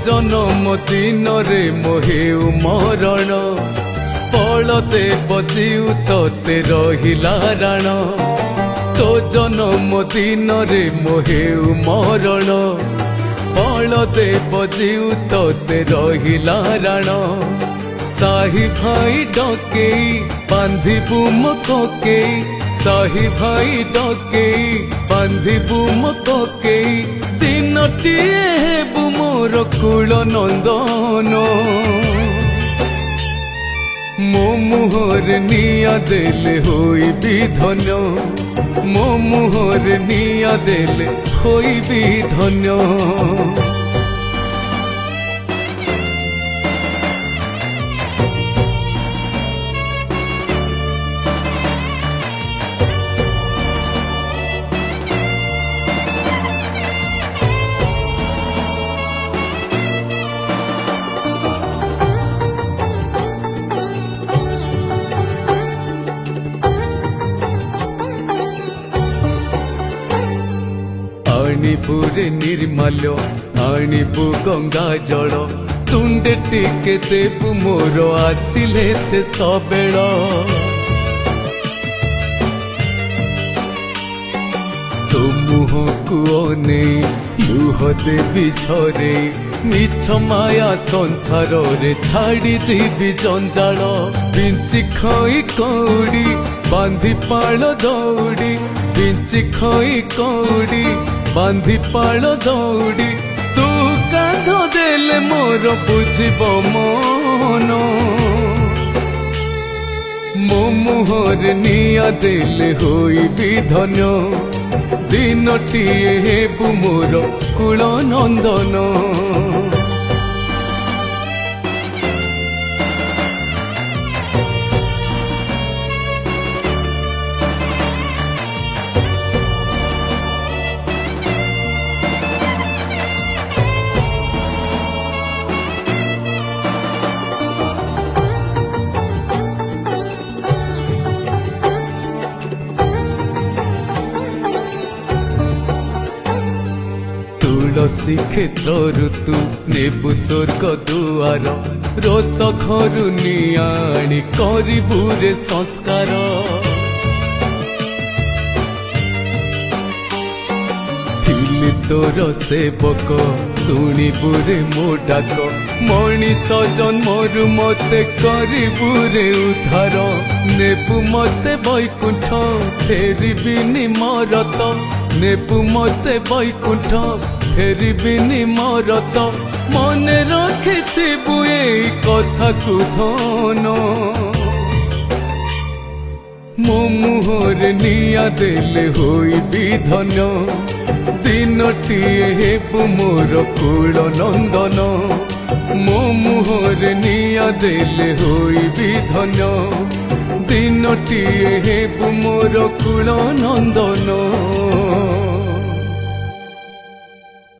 जन्म दिन रे मोहेउ मरण पलते बजिउ तते रहिला राण तो जन्म दिन रे मोहेउ मरण पलते बजिउ तते रहिला राण साही भाई डके बांधिबु मके साही भाई डके बांधिबु मके दिनटिए हेबु मोर कुल नंदन मो मुहर निया देले होइबि धन्य मो मुहर निया देले होइबि धन्य आनिपुरे निर्मल्य आनिपु गंगा जल तुंडे टिके देबु मोर आसिले से सबेळ तो मुह को नहीं लुह देवी झरे मिछ माया संसार रे छाड़ी जीवी जंजाल बिंची खई कौड़ी बांधी पाल दौड़ी बिंची खई कौड़ी बांधी पाल दौड़ी तू कांध देले मोर बुझिब मन मो मुहर निया देले होइबि धन्य दिनटिए हेबु मोर कुल नंदन तुलसी क्षेत्र ऋतु नेबु स्वर्ग दुआर रोष घर नियाणी करिबु रे संस्कार थिली तोर सेवक शुणिबु रे मो डाक मनीष जन्मरु मते करिबु रे उद्धार नेबु मते वैकुंठ फेरिबिनि मरत नेबु मते वैकुंठ फेरिबिनि मरत मन रखिथिबु एई कथा को धन मो मुहर निया देले होइबि धन्य दिनटिए हेबु मोर कुल नंदन मो मुहर निया देले होइबि धन्य दिनटिए हेबु मोर कुल नंदन।